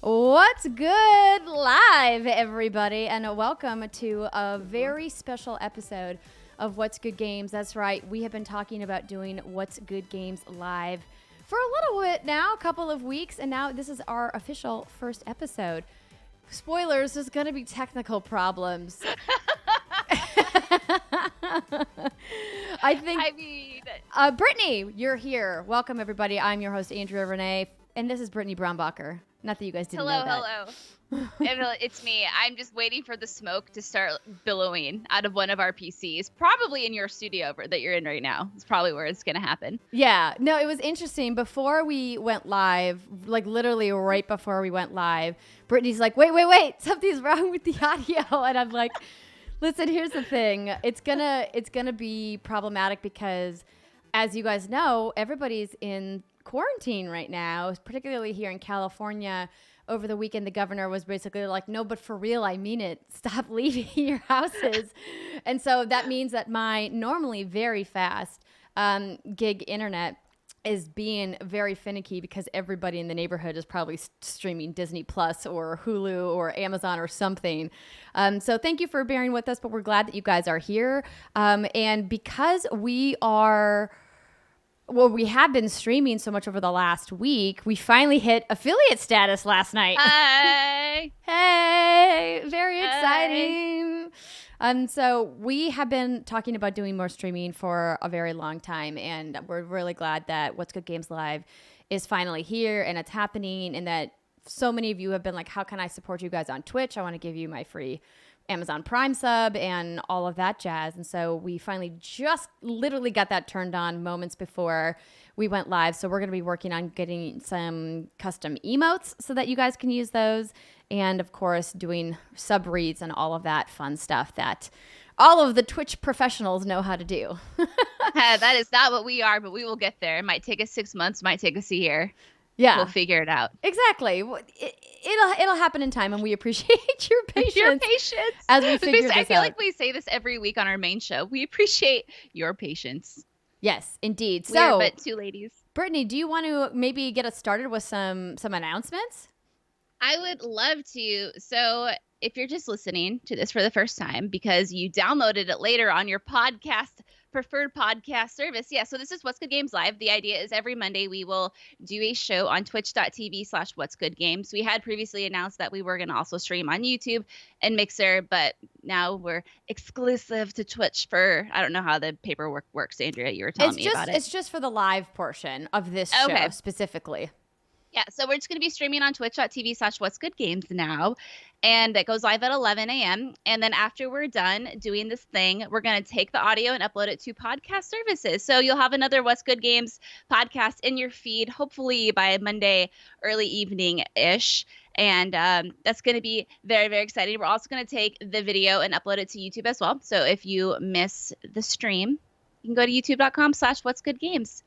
What's good live, everybody, and welcome to a very special episode of What's Good Games. That's right, we have been talking about doing What's Good Games live for a little bit now, a couple of weeks, and now this is our official first episode. Spoilers, there's going to be technical problems. Brittany, you're here. Welcome, everybody. I'm your host, Andrea Renee, and this is Brittany Braunbacher. Not that you guys didn't know that. Hello. It's me. I'm just waiting for the smoke to start billowing out of one of our PCs, probably in your studio that you're in right now. It's probably where it's going to happen. Yeah. No, it was interesting. Before we went live, like literally right before we went live, Brittany's like, wait, something's wrong with the audio. And I'm like, listen, here's the thing. It's gonna be problematic because, as you guys know, everybody's in quarantine right now, particularly here in California. Over the weekend, the governor was basically like, no, but for real, I mean it. Stop leaving your houses. And so that means that my normally very fast gig internet is being very finicky because everybody in the neighborhood is probably streaming Disney Plus or Hulu or Amazon or something. So thank you for bearing with us, but we're glad that you guys are here. And because we have been streaming so much over the last week, we finally hit affiliate status last night. Hi. Hey, very exciting. So we have been talking about doing more streaming for a very long time, and we're really glad that What's Good Games Live is finally here and it's happening, and that so many of you have been like, how can I support you guys on Twitch? I want to give you my free Amazon Prime sub and all of that jazz. And so we finally just literally got that turned on moments before we went live. So we're going to be working on getting some custom emotes so that you guys can use those. And of course, doing sub reads and all of that fun stuff that all of the Twitch professionals know how to do. That is not what we are, but we will get there. It might take us 6 months, might take us a year. Yeah, we'll figure it out. Exactly. It'll happen in time, and we appreciate your patience. As we figure this out. I feel like we say this every week on our main show. We appreciate your patience. Yes, indeed. We are but two ladies. Brittany, do you want to maybe get us started with some announcements? I would love to. So if you're just listening to this for the first time because you downloaded it later on your preferred podcast service. Yeah, so this is What's Good Games Live. The idea is every Monday we will do a show on twitch.tv/What's Good Games. We had previously announced that we were going to also stream on YouTube and Mixer, but now we're exclusive to Twitch for, I don't know how the paperwork works, Andrea. You were telling me about it. It's just for the live portion of this show specifically. Yeah, so we're just going to be streaming on twitch.tv/What's Good Games now, and that goes live at 11 a.m. And then after we're done doing this thing, we're going to take the audio and upload it to podcast services. So you'll have another What's Good Games podcast in your feed, hopefully by Monday early evening-ish. And that's going to be very, very exciting. We're also going to take the video and upload it to YouTube as well. So if you miss the stream, you can go to youtube.com/What's Good Games.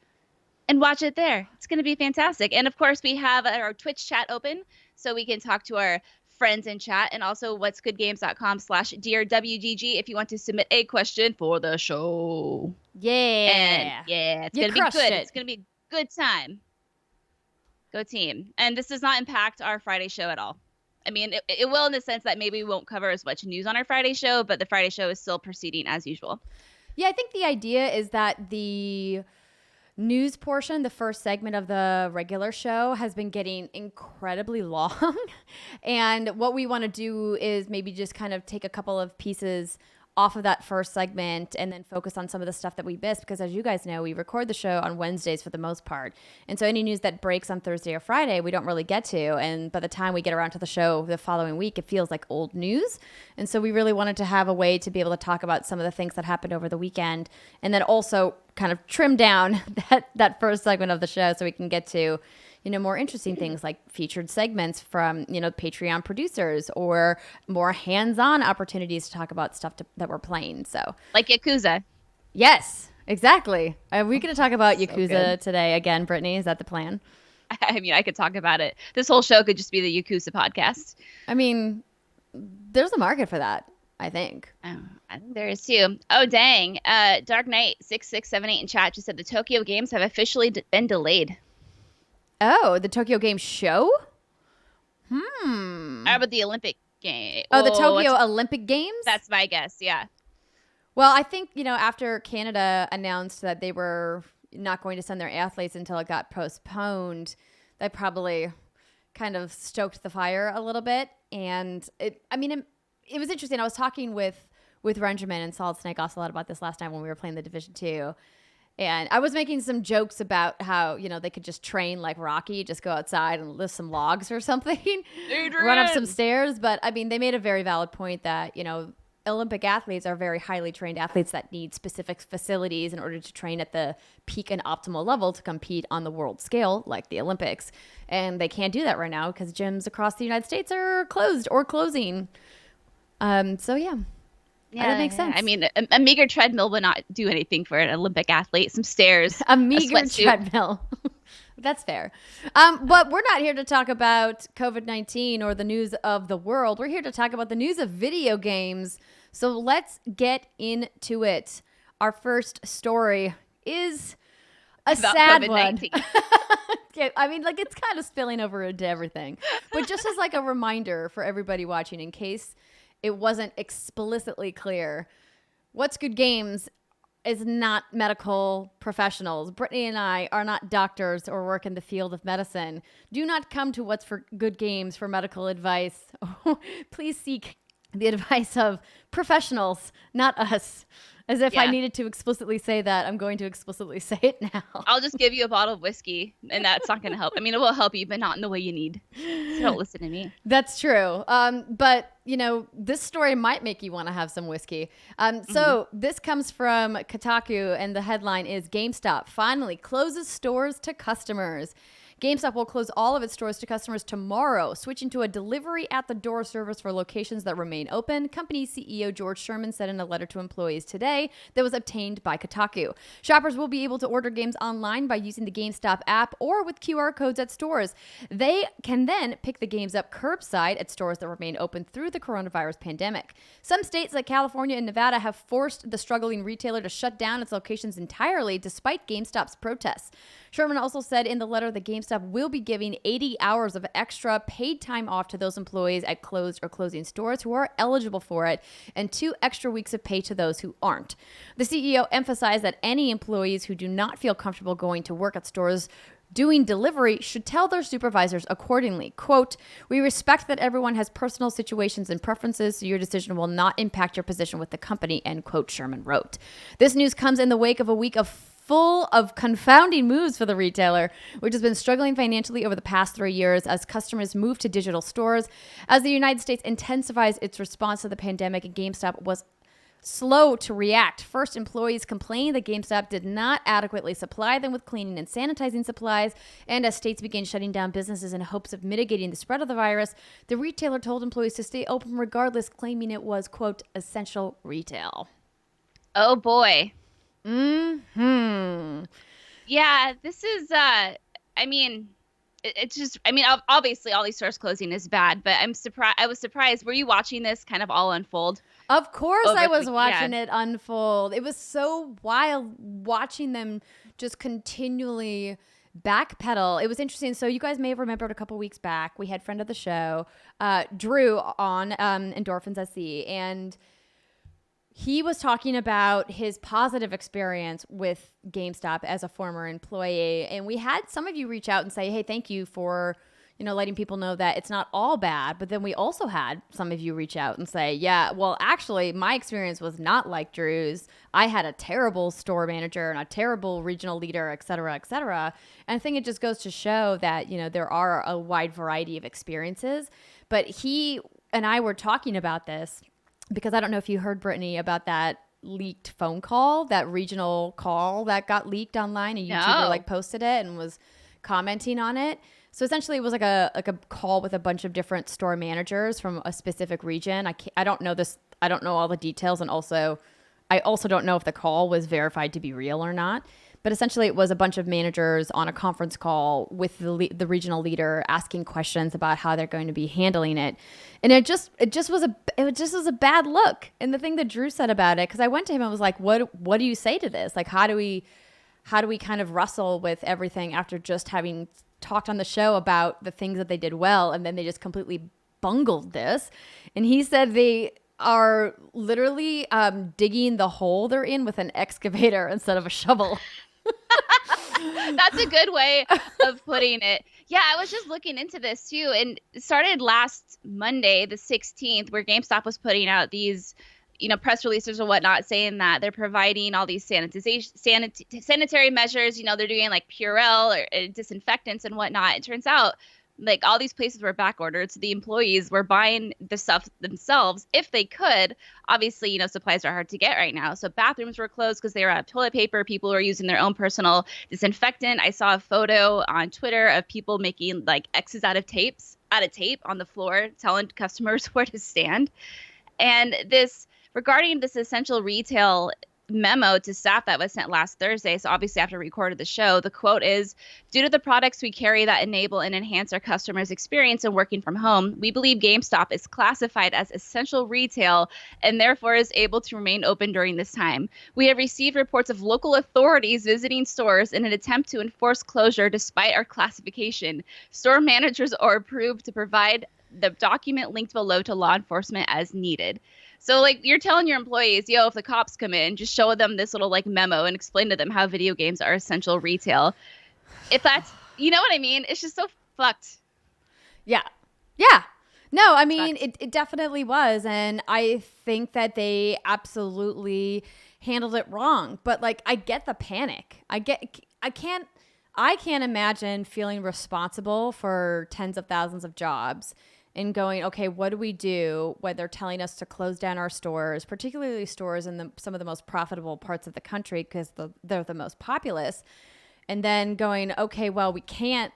And watch it there. It's going to be fantastic. And of course, we have our Twitch chat open so we can talk to our friends in chat, and also what'sgoodgames.com/Dear WGG if you want to submit a question for the show. Yeah. And it's going to be good. It's going to be a good time. Go team. And this does not impact our Friday show at all. I mean, it will in the sense that maybe we won't cover as much news on our Friday show, but the Friday show is still proceeding as usual. Yeah, I think the idea is that the news portion, the first segment of the regular show, has been getting incredibly long. And what we want to do is maybe just kind of take a couple of pieces off of that first segment and then focus on some of the stuff that we missed, because as you guys know, we record the show on Wednesdays for the most part. And so any news that breaks on Thursday or Friday, we don't really get to. And by the time we get around to the show the following week, it feels like old news. And so we really wanted to have a way to be able to talk about some of the things that happened over the weekend, and then also kind of trim down that first segment of the show so we can get to, you know, more interesting things like featured segments from, you know, Patreon producers, or more hands-on opportunities to talk about stuff that we're playing. So like Yakuza. Yes, exactly. Are we going to talk about Yakuza today again, Brittany? Is that the plan? I mean, I could talk about it. This whole show could just be the Yakuza podcast. I mean, there's a market for that, I think. Oh, I think there is too. Oh, dang. Dark Knight 6678 in chat just said the Tokyo Games have officially been delayed. Oh, the Tokyo Game Show? How about the Olympic game? Oh, the Tokyo Olympic Games? That's my guess, yeah. Well, I think, after Canada announced that they were not going to send their athletes until it got postponed, that probably kind of stoked the fire a little bit. And it was interesting. I was talking with Renjamin and Solid Snake also a lot about this last night when we were playing the Division 2. And I was making some jokes about how, they could just train like Rocky, just go outside and lift some logs or something, run up some stairs. But they made a very valid point that, Olympic athletes are very highly trained athletes that need specific facilities in order to train at the peak and optimal level to compete on the world scale, like the Olympics. And they can't do that right now because gyms across the United States are closed or closing. So, yeah. Yeah, that makes sense. I mean, a meager treadmill would not do anything for an Olympic athlete. Some stairs. A meager treadmill. That's fair. But we're not here to talk about COVID-19 or the news of the world. We're here to talk about the news of video games. So let's get into it. Our first story is a about sad COVID-19. one. It's kind of spilling over into everything. But just as like a reminder for everybody watching, in case it wasn't explicitly clear, What's Good Games is not medical professionals. Brittany and I are not doctors or work in the field of medicine. Do not come to What's for Good Games for medical advice. Please seek the advice of professionals, not us. As if I needed to explicitly say that, I'm going to explicitly say it now. I'll just give you a bottle of whiskey, and that's not going to help. I mean, it will help you, but not in the way you need. So don't listen to me. That's true. But, this story might make you want to have some whiskey. So this comes from Kotaku, and the headline is GameStop finally closes stores to customers. GameStop will close all of its stores to customers tomorrow, switching to a delivery at the door service for locations that remain open, company CEO George Sherman said in a letter to employees today that was obtained by Kotaku. Shoppers will be able to order games online by using the GameStop app or with QR codes at stores. They can then pick the games up curbside at stores that remain open through the coronavirus pandemic. Some states like California and Nevada have forced the struggling retailer to shut down its locations entirely despite GameStop's protests. Sherman also said in the letter that GameStop will be giving 80 hours of extra paid time off to those employees at closed or closing stores who are eligible for it, and 2 extra weeks of pay to those who aren't. The CEO emphasized that any employees who do not feel comfortable going to work at stores doing delivery should tell their supervisors accordingly. Quote, "We respect that everyone has personal situations and preferences, so your decision will not impact your position with the company," end quote, Sherman wrote. This news comes in the wake of a week full of confounding moves for the retailer, which has been struggling financially over the past 3 years as customers move to digital stores. As the United States intensifies its response to the pandemic, GameStop was slow to react. First, employees complained that GameStop did not adequately supply them with cleaning and sanitizing supplies, and as states began shutting down businesses in hopes of mitigating the spread of the virus, the retailer told employees to stay open regardless, claiming it was, quote, essential retail. Oh, boy. Yeah, this is, it's just, obviously all these stores closing is bad, but I was surprised. Were you watching this kind of all unfold? Of course I was watching it unfold. It was so wild watching them just continually backpedal. It was interesting. So you guys may have remembered a couple weeks back, we had friend of the show, Drew on Endorphins SC, and he was talking about his positive experience with GameStop as a former employee. And we had some of you reach out and say, hey, thank you for, letting people know that it's not all bad. But then we also had some of you reach out and say, yeah, well, actually, my experience was not like Drew's. I had a terrible store manager and a terrible regional leader, et cetera, et cetera. And I think it just goes to show that, there are a wide variety of experiences. But he and I were talking about this because I don't know if you heard, Brittany, about that leaked phone call, that regional call that got leaked online. A YouTuber posted it and was commenting on it. So essentially, it was like a call with a bunch of different store managers from a specific region. I don't know this. I don't know all the details, and I also don't know if the call was verified to be real or not. But essentially, it was a bunch of managers on a conference call with the regional leader asking questions about how they're going to be handling it, and it just was a bad look. And the thing that Drew said about it, because I went to him and was like, "What do you say to this? Like, how do we kind of wrestle with everything after just having talked on the show about the things that they did well, and then they just completely bungled this. And he said they are literally digging the hole they're in with an excavator instead of a shovel. That's a good way of putting it. Yeah, I was just looking into this too, and it started last Monday, the 16th, where GameStop was putting out these, press releases and whatnot, saying that they're providing all these sanitary measures. They're doing like Purell or disinfectants and whatnot. It turns out like all these places were back ordered, so the employees were buying the stuff themselves if they could. Obviously, supplies are hard to get right now, so bathrooms were closed because they were out of toilet paper. People were using their own personal disinfectant. I saw a photo on Twitter of people making like X's out of tape on the floor, telling customers where to stand. And regarding this essential retail memo to staff that was sent last Thursday, so obviously after we recorded the show, the quote is, "Due to the products we carry that enable and enhance our customers' experience in working from home, we believe GameStop is classified as essential retail and therefore is able to remain open during this time. We have received reports of local authorities visiting stores in an attempt to enforce closure despite our classification. Store managers are approved to provide the document linked below to law enforcement as needed." So, like, you're telling your employees, if the cops come in, just show them this little, like, memo and explain to them how video games are essential retail. If that's, you know what I mean? It's just so fucked. Yeah. Yeah. No, I mean, it definitely was. And I think that they absolutely handled it wrong. But, like, I get the panic. I can't imagine feeling responsible for tens of thousands of jobs and going, okay, what do we do when they're telling us to close down our stores, particularly stores in some of the most profitable parts of the country because they're the most populous, and then going, okay, well, we can't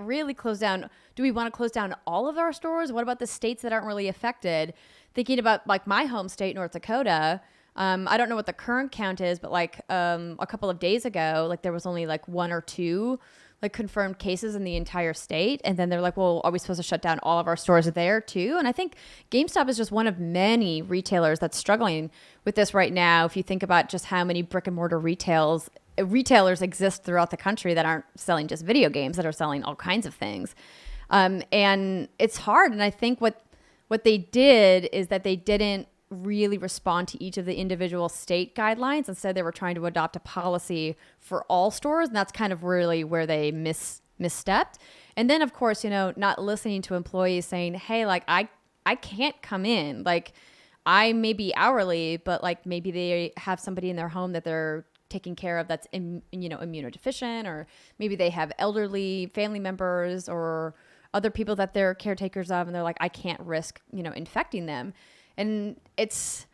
really close down. Do we want to close down all of our stores? What about the states that aren't really affected? Thinking about like my home state, North Dakota. I don't know what the current count is, but like a couple of days ago, like there was only like 1 or 2 like confirmed cases in the entire state. And then they're like, well, are we supposed to shut down all of our stores there too? And I think GameStop is just one of many retailers that's struggling with this right now. If you think about just how many brick and mortar retailers exist throughout the country that aren't selling just video games, that are selling all kinds of things. And it's hard. And I think what they did is that they didn't really respond to each of the individual state guidelines. Instead, they were trying to adopt a policy for all stores. And that's kind of really where they misstepped. And then, of course, not listening to employees saying, hey, like, I can't come in. Like, I may be hourly, but like maybe they have somebody in their home that they're taking care of that's, immunodeficient, or maybe they have elderly family members or other people that they're caretakers of. And they're like, I can't risk, infecting them. And it's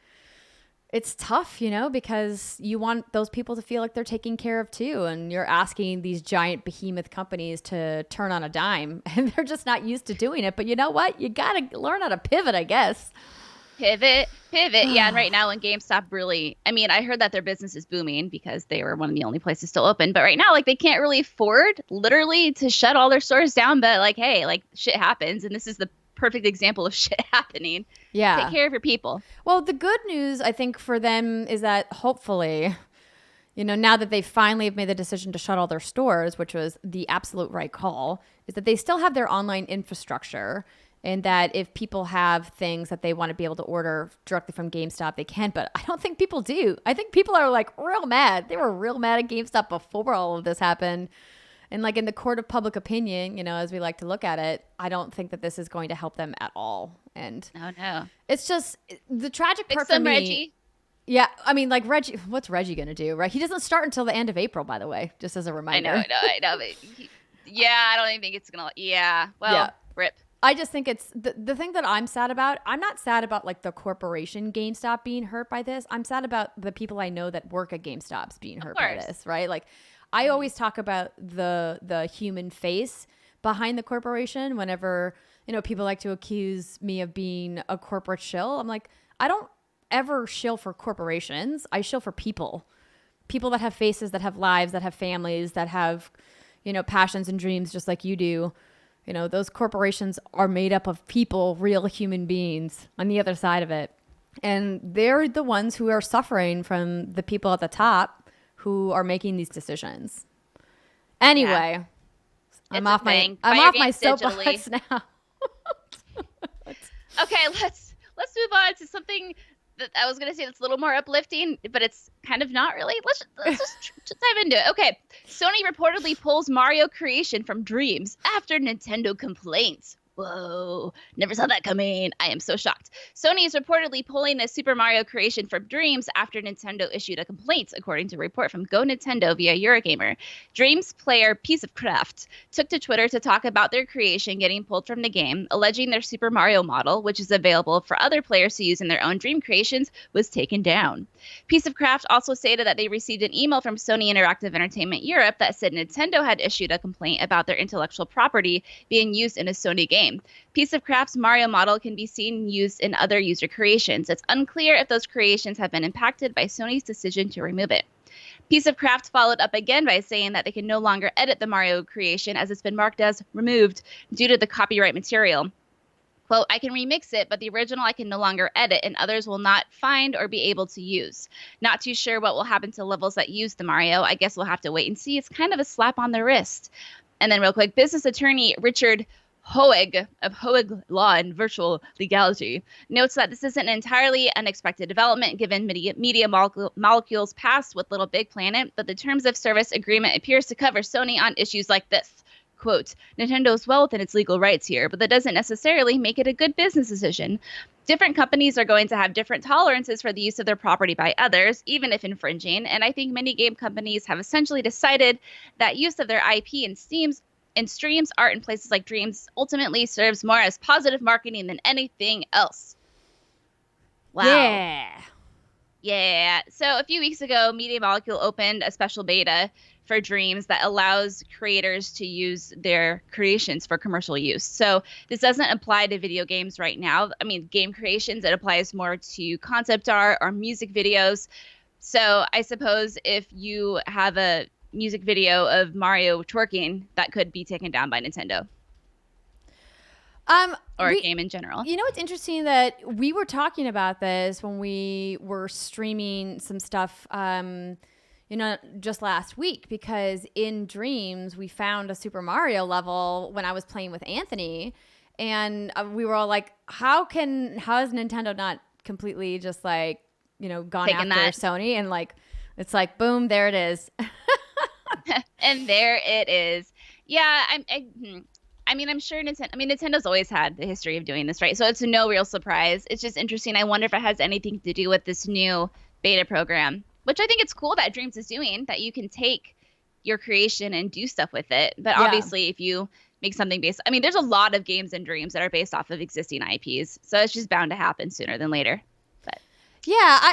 tough, because you want those people to feel like they're taken care of too. And you're asking these giant behemoth companies to turn on a dime, and they're just not used to doing it. But you know what? You got to learn how to pivot, I guess. Pivot. Yeah. And right now when GameStop I heard that their business is booming because they were one of the only places still open. But right now, like, they can't really afford literally to shut all their stores down. But like, hey, like, shit happens. And this is the perfect example of shit happening. Yeah. Take care of your people. Well, the good news, I think, for them is that hopefully, now that they finally have made the decision to shut all their stores, which was the absolute right call, is that they still have their online infrastructure, and that if people have things that they want to be able to order directly from GameStop, they can. But I don't think people do. I think people are like real mad. They were real mad at GameStop before all of this happened. And like in the court of public opinion, as we like to look at it, I don't think that this is going to help them at all. And no, it's just the tragic part for me. Reggie. Yeah, I mean, like Reggie, what's Reggie gonna do, right? He doesn't start until the end of April, by the way, just as a reminder. I know. But I don't even think it's gonna. Yeah, well, yeah. Rip. I just think it's the thing that I'm sad about. I'm not sad about like the corporation GameStop being hurt by this. I'm sad about the people I know that work at GameStop's being hurt by this, right? Like, I always talk about the human face behind the corporation whenever, people like to accuse me of being a corporate shill. I'm like, I don't ever shill for corporations. I shill for people that have faces, that have lives, that have families, that have, passions and dreams just like you do. Those corporations are made up of people, real human beings on the other side of it. And they're the ones who are suffering from the people at the top who are making these decisions. Anyway, I'm It's a off thing. I'm Buy your off my games soapbox digitally. now. Okay, let's move on to something that I was gonna say that's a little more uplifting, but it's kind of not really. Let's just dive into it. Okay, Sony reportedly pulls Mario creation from Dreams after Nintendo complaints. Whoa, never saw that coming. I am so shocked. Sony is reportedly pulling a Super Mario creation from Dreams after Nintendo issued a complaint, according to a report from Go Nintendo via Eurogamer. Dreams player Piece of Craft took to Twitter to talk about their creation getting pulled from the game, alleging their Super Mario model, which is available for other players to use in their own Dream creations, was taken down. Piece of Craft also stated that they received an email from Sony Interactive Entertainment Europe that said Nintendo had issued a complaint about their intellectual property being used in a Sony game. Piece of Craft's Mario model can be seen used in other user creations. It's unclear if those creations have been impacted by Sony's decision to remove it. Piece of Craft followed up again by saying that they can no longer edit the Mario creation as it's been marked as removed due to the copyright material. Quote, I can remix it, but the original I can no longer edit and others will not find or be able to use. Not too sure what will happen to levels that use the Mario. I guess we'll have to wait and see. It's kind of a slap on the wrist. And then real quick, business attorney Richard Hoeg of Hoeg Law and Virtual Legality notes that this is an entirely unexpected development given Media Molecule's past with Little Big Planet, but the terms of service agreement appears to cover Sony on issues like this. Quote, Nintendo's well within its legal rights here, but that doesn't necessarily make it a good business decision. Different companies are going to have different tolerances for the use of their property by others, even if infringing, and I think many game companies have essentially decided that use of their IP and streams art in places like Dreams ultimately serves more as positive marketing than anything else. Wow. Yeah. So a few weeks ago, Media Molecule opened a special beta for Dreams that allows creators to use their creations for commercial use. So this doesn't apply to video games right now. I mean, game creations, it applies more to concept art or music videos. So I suppose if you have a music video of Mario twerking, that could be taken down by Nintendo. Or a game in general. You know, it's interesting that we were talking about this when we were streaming some stuff, just last week, because in Dreams, we found a Super Mario level when I was playing with Anthony, and we were all like, how has Nintendo not completely just like, gone Taken after that. Sony? And like, it's like, boom, there it is. And there it is. Yeah, I'm sure Nintendo's always had the history of doing this, right? So it's no real surprise. It's just interesting. I wonder if it has anything to do with this new beta program, which I think it's cool that Dreams is doing, that you can take your creation and do stuff with it. But obviously, if you make something based, there's a lot of games in Dreams that are based off of existing IPs. So it's just bound to happen sooner than later. But yeah,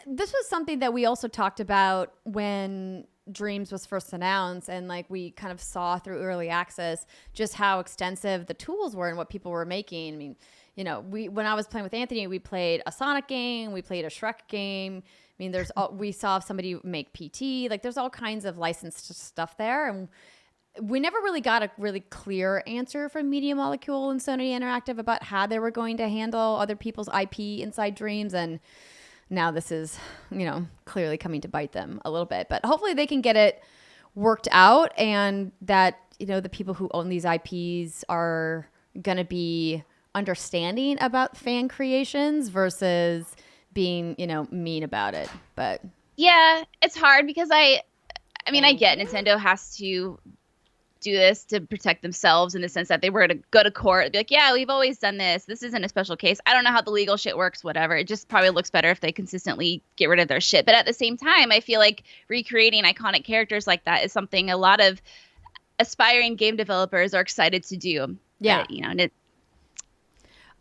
this was something that we also talked about when Dreams was first announced, and like we kind of saw through early access just how extensive the tools were and what people were making. When I was playing with Anthony, we played a Sonic game, we played a Shrek game. We saw somebody make PT. Like, there's all kinds of licensed stuff there, and we never really got a really clear answer from Media Molecule and Sony Interactive about how they were going to handle other people's IP inside Dreams. And now this is, clearly coming to bite them a little bit. But hopefully they can get it worked out, and that, the people who own these IPs are going to be understanding about fan creations versus being, mean about it. But yeah, it's hard because I get Nintendo has to do this to protect themselves in the sense that they were to go to court, be like, yeah, we've always done this. This isn't a special case. I don't know how the legal shit works, whatever. It just probably looks better if they consistently get rid of their shit. But at the same time, I feel like recreating iconic characters like that is something a lot of aspiring game developers are excited to do. Yeah. But,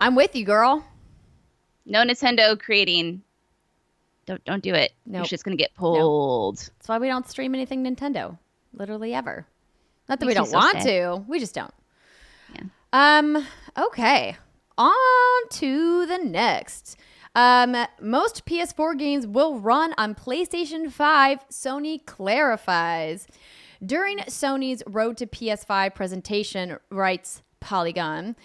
I'm with you, girl. No Nintendo creating. Don't do it. Nope. You're just going to get pulled. That's why we don't stream anything Nintendo. Literally ever. Not that we don't want to. We just don't. Yeah. Okay. On to the next. Most PS4 games will run on PlayStation 5, Sony clarifies. During Sony's Road to PS5 presentation, writes Polygon.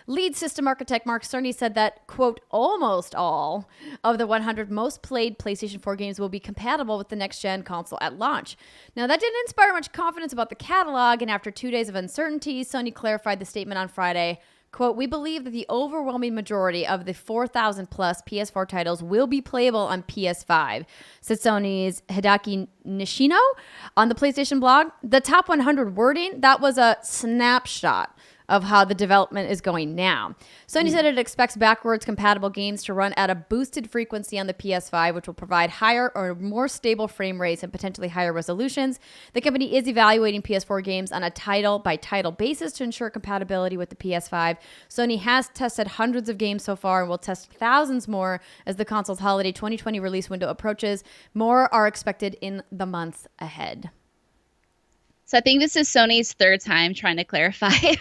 Lead system architect Mark Cerny said that, quote, almost all of the 100 most played PlayStation 4 games will be compatible with the next-gen console at launch. Now, that didn't inspire much confidence about the catalog, and after 2 days of uncertainty, Sony clarified the statement on Friday. Quote, we believe that the overwhelming majority of the 4,000 plus PS4 titles will be playable on PS5, said Sony's Hideki Nishino on the PlayStation blog. The top 100 wording, that was a snapshot of how the development is going now. Sony said it expects backwards compatible games to run at a boosted frequency on the PS5, which will provide higher or more stable frame rates and potentially higher resolutions. The company is evaluating PS4 games on a title-by-title basis to ensure compatibility with the PS5. Sony has tested hundreds of games so far and will test thousands more as the console's holiday 2020 release window approaches. More are expected in the months ahead. So I think this is Sony's third time trying to clarify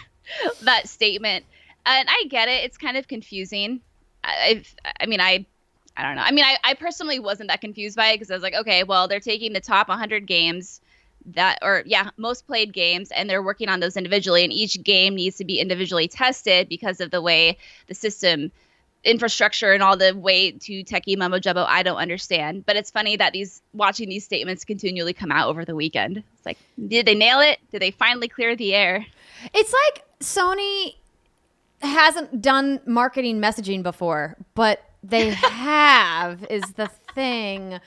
that statement. And I get it. It's kind of confusing. I don't know. I mean, I personally wasn't that confused by it because I was like, okay, well, they're taking the top 100 games most played games, and they're working on those individually. And each game needs to be individually tested because of the way the system infrastructure and all the way to techie mumbo jumbo I don't understand. But it's funny that watching these statements continually come out over the weekend. It's like, did they nail it? Did they finally clear the air? It's like Sony hasn't done marketing messaging before, but they have is the thing.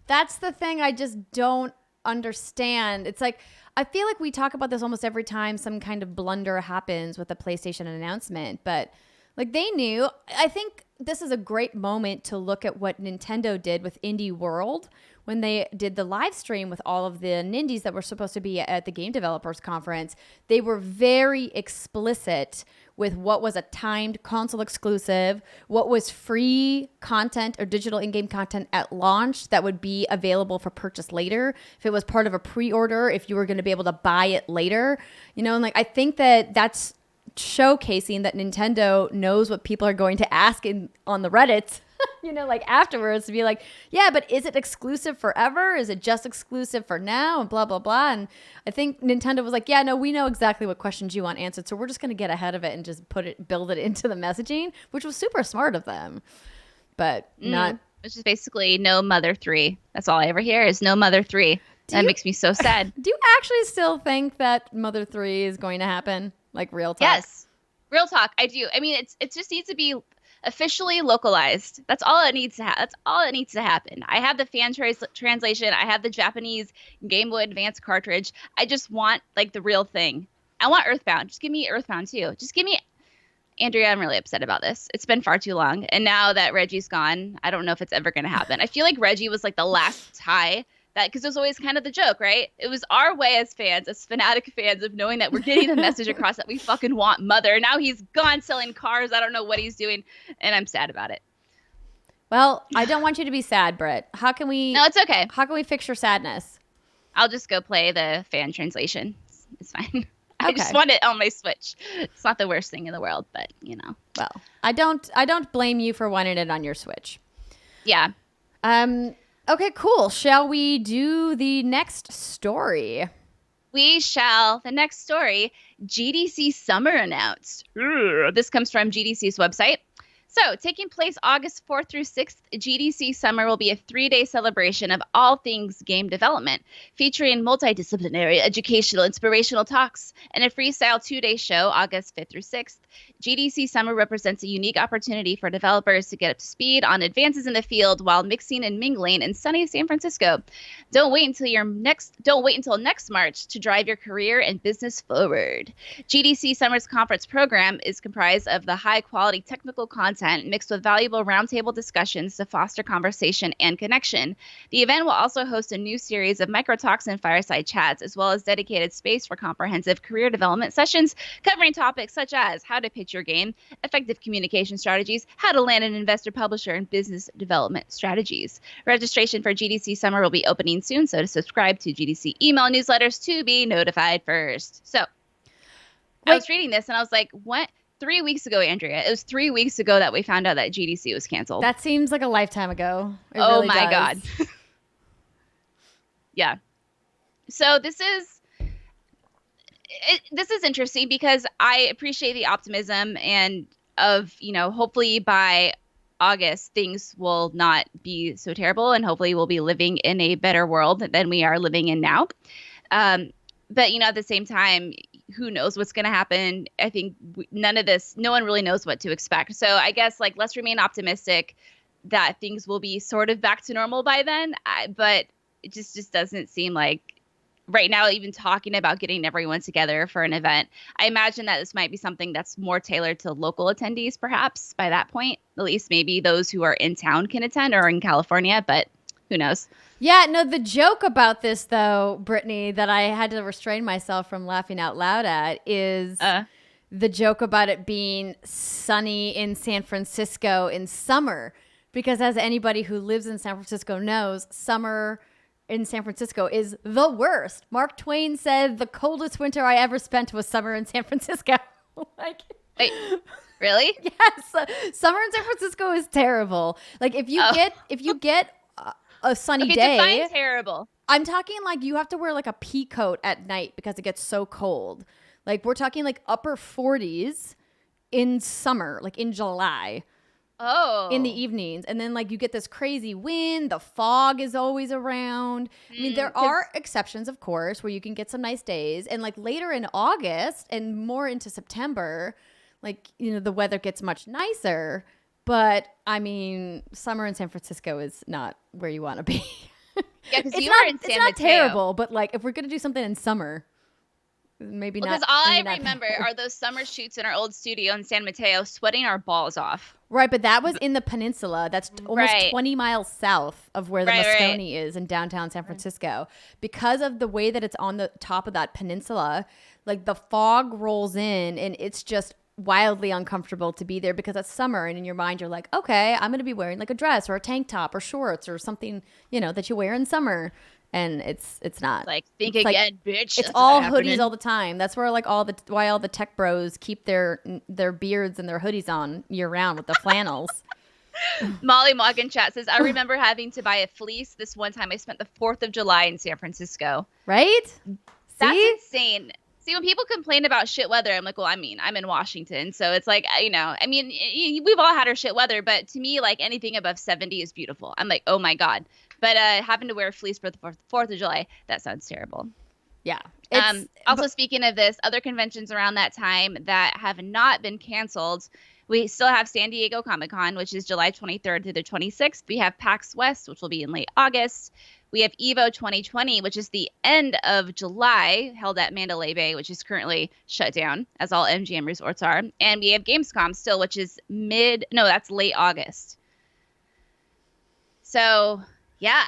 That's the thing I just don't understand. It's like, I feel like we talk about this almost every time some kind of blunder happens with a PlayStation announcement, but like they knew. I think this is a great moment to look at what Nintendo did with Indie World when they did the live stream with all of the Nindies that were supposed to be at the Game Developers Conference. They were very explicit with what was a timed console exclusive, what was free content or digital in-game content at launch that would be available for purchase later, if it was part of a pre-order, if you were going to be able to buy it later. You know, and like I think that that's showcasing that Nintendo knows what people are going to ask on the Reddit, you know, like afterwards to be like, yeah, but is it exclusive forever? Is it just exclusive for now? And blah, blah, blah. And I think Nintendo was like, yeah, no, we know exactly what questions you want answered. So we're just going to get ahead of it and just build it into the messaging, which was super smart of them, but not. Which is basically no Mother 3. That's all I ever hear is no Mother 3. That makes me so sad. Do you actually still think that Mother 3 is going to happen? Like real talk? Yes. Real talk. I do. I mean, it just needs to be officially localized. That's all it needs to That's all it needs to happen. I have the fan translation. I have the Japanese Game Boy Advance cartridge. I just want like the real thing. I want Earthbound. Just give me Earthbound too. Just give me Andrea. I'm really upset about this. It's been far too long. And now that Reggie's gone, I don't know if it's ever going to happen. I feel like Reggie was like the last tie that, because it was always kind of the joke, right? It was our way as fans, as fanatic fans, of knowing that we're getting the message across that we fucking want Mother. Now he's gone selling cars. I don't know what he's doing, and I'm sad about it. Well, I don't want you to be sad, Britt. How can we? No, it's okay. How can we fix your sadness? I'll just go play the fan translation. It's fine. Okay. I just want it on my Switch. It's not the worst thing in the world, but you know. Well, I don't blame you for wanting it on your Switch. Yeah. Okay, cool. Shall we do the next story? We shall. The next story, GDC Summer announced. This comes from GDC's website. So, taking place August 4th through 6th, GDC Summer will be a 3-day celebration of all things game development, featuring multidisciplinary, educational, inspirational talks, and a freestyle 2-day show August 5th through 6th. GDC Summer represents a unique opportunity for developers to get up to speed on advances in the field while mixing and mingling in sunny San Francisco. Don't wait until next March to drive your career and business forward. GDC Summer's conference program is comprised of the high-quality technical content mixed with valuable roundtable discussions to foster conversation and connection. The event will also host a new series of micro talks and fireside chats, as well as dedicated space for comprehensive career development sessions covering topics such as how to pitch your game, effective communication strategies, how to land an investor publisher, and business development strategies. Registration for GDC Summer will be opening soon, so to subscribe to GDC email newsletters to be notified first. So I was reading this and I was like, what? 3 weeks ago, Andrea. It was 3 weeks ago that we found out that GDC was canceled. That seems like a lifetime ago. It oh really my does. God. Yeah. So this is, this is interesting because I appreciate the optimism and of, hopefully by August, things will not be so terrible and hopefully we'll be living in a better world than we are living in now. But, at the same time, who knows what's going to happen? I think no one really knows what to expect. So I guess let's remain optimistic that things will be sort of back to normal by then. But it just doesn't seem like right now, even talking about getting everyone together for an event. I imagine that this might be something that's more tailored to local attendees, perhaps by that point. At least maybe those who are in town can attend or in California, but who knows? Yeah, no, the joke about this, though, Brittany, that I had to restrain myself from laughing out loud at is the joke about it being sunny in San Francisco in summer. Because as anybody who lives in San Francisco knows, summer in San Francisco is the worst. Mark Twain said the coldest winter I ever spent was summer in San Francisco. Wait, really? Yes, summer in San Francisco is terrible. If you get a sunny day, define terrible. I'm talking you have to wear a pea coat at night because it gets so cold. We're talking upper 40s in summer, in July. Oh. In the evenings. And then you get this crazy wind. The fog is always around. I mean, there are exceptions, of course, where you can get some nice days. And later in August and more into September, the weather gets much nicer. But I mean, summer in San Francisco is not where you want to be. Yeah, because you were in San Mateo. It's not terrible, but if we're going to do something in summer, maybe not. Because all I remember are those summer shoots in our old studio in San Mateo, sweating our balls off. Right, but that was in the peninsula. That's almost 20 miles south of where the Moscone is in downtown San Francisco. Because of the way that it's on the top of that peninsula, the fog rolls in and it's just wildly uncomfortable to be there because it's summer and in your mind you're like, okay, I'm going to be wearing a dress or a tank top or shorts or something, that you wear in summer. And it's not. Think again, bitch. It's all hoodies all the time. That's where why all the tech bros keep their beards and their hoodies on year round with the flannels. Molly Morgan chat says, I remember having to buy a fleece this one time. I spent the 4th of July in San Francisco. Right? That's insane. See, when people complain about shit weather, I'm like, well, I'm in Washington. So it's we've all had our shit weather. But to me, anything above 70 is beautiful. I'm like, oh, my God. But having to wear a fleece for the 4th of July, that sounds terrible. Yeah. Also, speaking of this, other conventions around that time that have not been canceled, we still have San Diego Comic-Con, which is July 23rd through the 26th. We have PAX West, which will be in late August. We have EVO 2020, which is the end of July, held at Mandalay Bay, which is currently shut down, as all MGM resorts are. And we have Gamescom still, which is that's late August. So, yeah.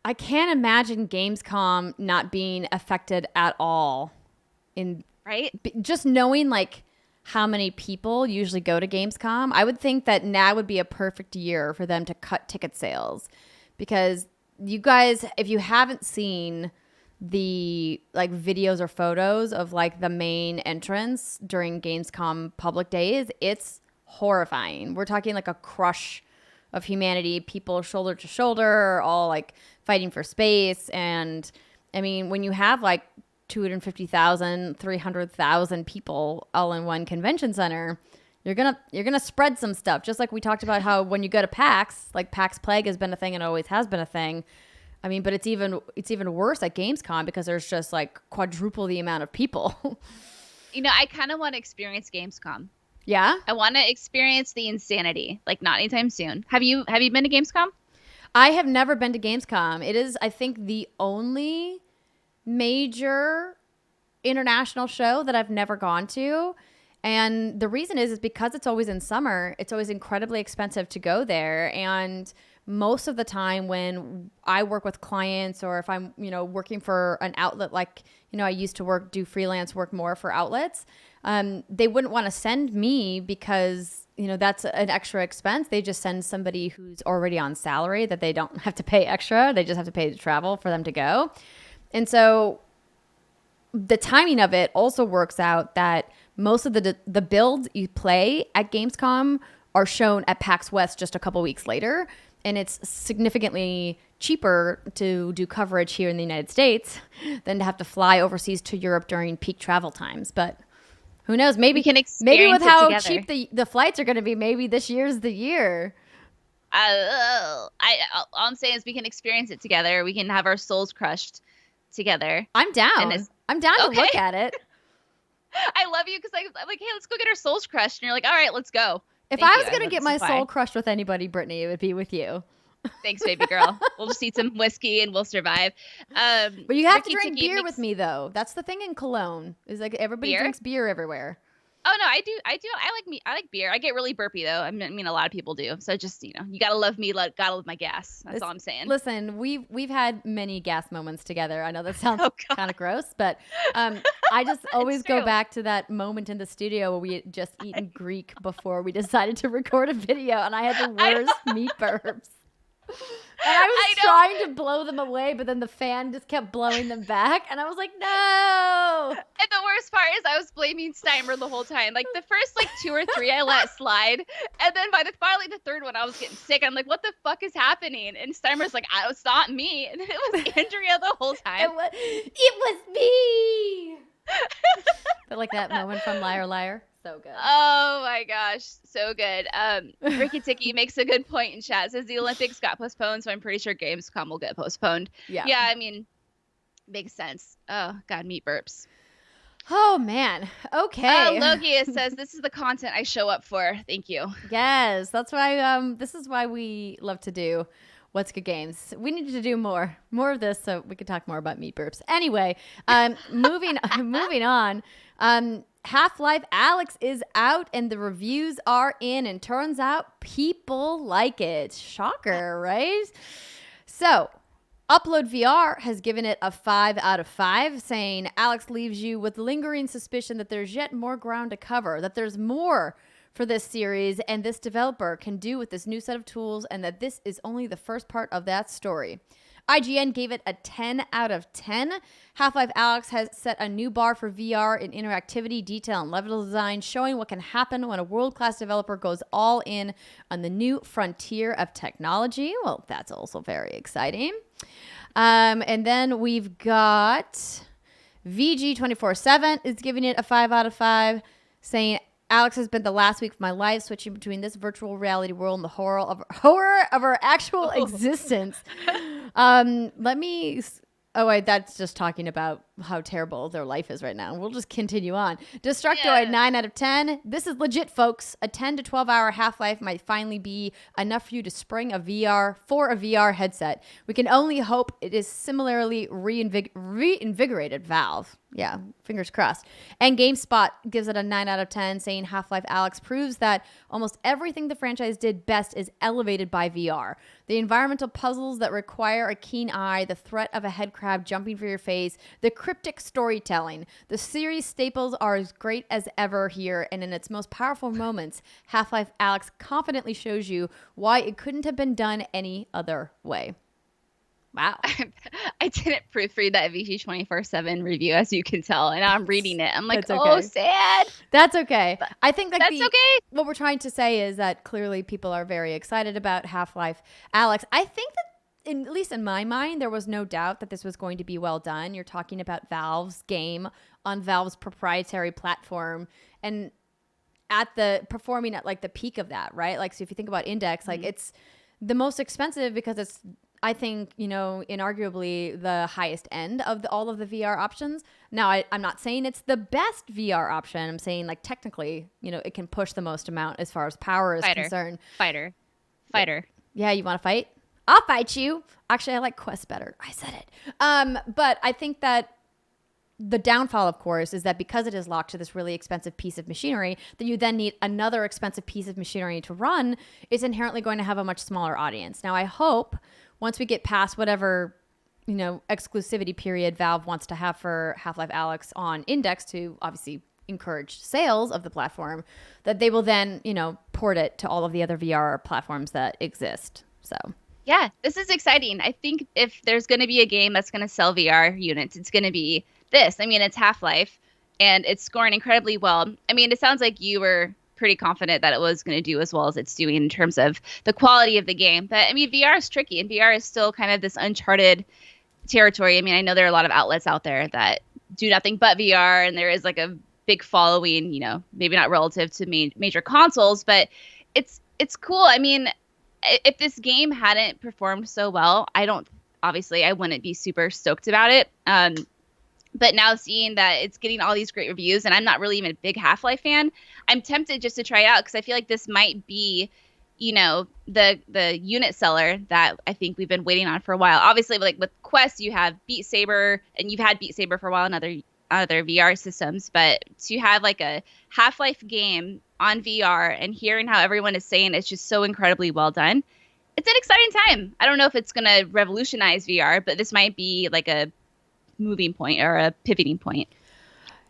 I can't imagine Gamescom not being affected at all. Right? Just knowing how many people usually go to Gamescom, I would think that now would be a perfect year for them to cut ticket sales. Because you guys, if you haven't seen the videos or photos of the main entrance during Gamescom public days, it's horrifying. We're talking a crush of humanity, people shoulder to shoulder, all fighting for space. And I mean, when you have 250,000, 300,000 people all in one convention center, you're gonna spread some stuff. Just like we talked about how when you go to PAX, PAX Plague has been a thing and always has been a thing. I mean, but it's even worse at Gamescom because there's just quadruple the amount of people. I kind of want to experience Gamescom. Yeah, I want to experience the insanity. Not anytime soon. Have you been to Gamescom? I have never been to Gamescom. It is, I think, the only major international show that I've never gone to. And the reason is because it's always in summer, it's always incredibly expensive to go there. And most of the time when I work with clients or if I'm, working for an outlet, I used to do freelance work more for outlets, they wouldn't want to send me because, that's an extra expense. They just send somebody who's already on salary that they don't have to pay extra. They just have to pay to travel for them to go. And so the timing of it also works out that most of the builds you play at Gamescom are shown at PAX West just a couple weeks later. and it's significantly cheaper to do coverage here in the United States than to have to fly overseas to Europe during peak travel times. But who knows? Maybe with how cheap the flights are going to be, maybe this year's the year. All I'm saying is we can experience it together. We can have our souls crushed together. I'm down. I'm down to look at it. I love you because I'm like, hey, let's go get our souls crushed. And you're like, all right, let's go. If I was going to get my soul crushed with anybody, Brittany, it would be with you. Thanks, baby girl. We'll just eat some whiskey and we'll survive. But you have to drink beer with me, though. That's the thing in Cologne. Is like everybody drinks beer everywhere. Oh no, I do. I like beer. I get really burpy though. I mean, a lot of people do. So just you gotta love me. Gotta love my gas. That's all I'm saying. Listen, we've had many gas moments together. I know that sounds kind of gross, but I just always go back to that moment in the studio where we had just eaten Greek before we decided to record a video, and I had the worst meat burps. And I was trying to blow them away, but then the fan just kept blowing them back. And I was like, no. And the worst part is I was blaming Steimer the whole time. Like the first 2 or 3 I let slide. And then finally the third one I was getting sick. I'm like, what the fuck is happening? And Steimer's like, it's not me. And it was Andrea the whole time. It was me. But like that moment from Liar Liar. So good. Oh my gosh, so good. Ricky Ticky makes a good point in chat. Says the Olympics got postponed, so I'm pretty sure Gamescom will get postponed. Yeah, I mean, makes sense. Oh God, meat burps. Oh man. Okay. Logia says this is the content I show up for. Thank you. Yes, that's why. This is why we love to do What's Good Games. We need to do more of this so we could talk more about meat burps. Anyway, moving on. Half-Life Alyx is out and the reviews are in, and turns out people like it. Shocker, right? So, Upload VR has given it a 5 out of 5, saying Alyx leaves you with lingering suspicion that there's yet more ground to cover, that there's more for this series and this developer can do with this new set of tools, and that this is only the first part of that story. IGN gave it a 10 out of 10. Half-Life Alyx has set a new bar for VR in interactivity, detail, and level design, showing what can happen when a world-class developer goes all in on the new frontier of technology. Well, that's also very exciting. And then we've got VG247 is giving it a 5 out of 5, saying Alyx has been the last week of my life, switching between this virtual reality world and the horror of our actual existence. That's just talking about how terrible their life is right now. We'll just continue on. Destructoid, 9 out of 10. This is legit, folks. A 10 to 12 hour Half-Life might finally be enough for you to spring a VR headset. We can only hope it is similarly reinvigorated Valve. Yeah, fingers crossed. And GameSpot gives it a 9 out of 10, saying Half-Life Alyx proves that almost everything the franchise did best is elevated by VR. The environmental puzzles that require a keen eye, the threat of a headcrab jumping for your face, the cryptic storytelling. The series staples are as great as ever here, and in its most powerful moments, Half-Life Alyx confidently shows you why it couldn't have been done any other way. Wow. I didn't proofread that VG247 review, as you can tell, and I'm reading it. I'm like, okay. Sad. That's okay. I think that's okay. What we're trying to say is that clearly people are very excited about Half-Life Alyx. I think that, at least in my mind, there was no doubt that this was going to be well done. You're talking about Valve's game on Valve's proprietary platform, and performing at like the peak of that, right? Like, so if you think about Index, like it's the most expensive because it's, I think, inarguably the highest end of all of the VR options. Now, I'm not saying it's the best VR option. I'm saying, like, technically, it can push the most amount as far as power is concerned. Fighter. Yeah, you want to fight? I'll fight you. Actually, I like Quest better. I said it. But I think that the downfall, of course, is that because it is locked to this really expensive piece of machinery that you then need another expensive piece of machinery to run, it's inherently going to have a much smaller audience. Now, I hope once we get past whatever, exclusivity period Valve wants to have for Half-Life Alyx on Index to obviously encourage sales of the platform, that they will then, port it to all of the other VR platforms that exist. So yeah, this is exciting. I think if there's going to be a game that's going to sell VR units, it's going to be this. I mean, it's Half-Life, and it's scoring incredibly well. I mean, it sounds like you were pretty confident that it was going to do as well as it's doing in terms of the quality of the game. But I mean, VR is tricky, and VR is still kind of this uncharted territory. I mean, I know there are a lot of outlets out there that do nothing but VR, and there is like a big following, you know, maybe not relative to major consoles, but it's cool. I mean, if this game hadn't performed so well, obviously I wouldn't be super stoked about it. But now seeing that it's getting all these great reviews, and I'm not really even a big Half-Life fan, I'm tempted just to try it out because I feel like this might be, you know, the unit seller that I think we've been waiting on for a while. Obviously, like with Quest, you have Beat Saber, and you've had Beat Saber for a while in other VR systems, but to have like a Half-Life game on VR and hearing how everyone is saying it's just so incredibly well done, it's an exciting time. I don't know if it's going to revolutionize VR, but this might be like a moving point or a pivoting point.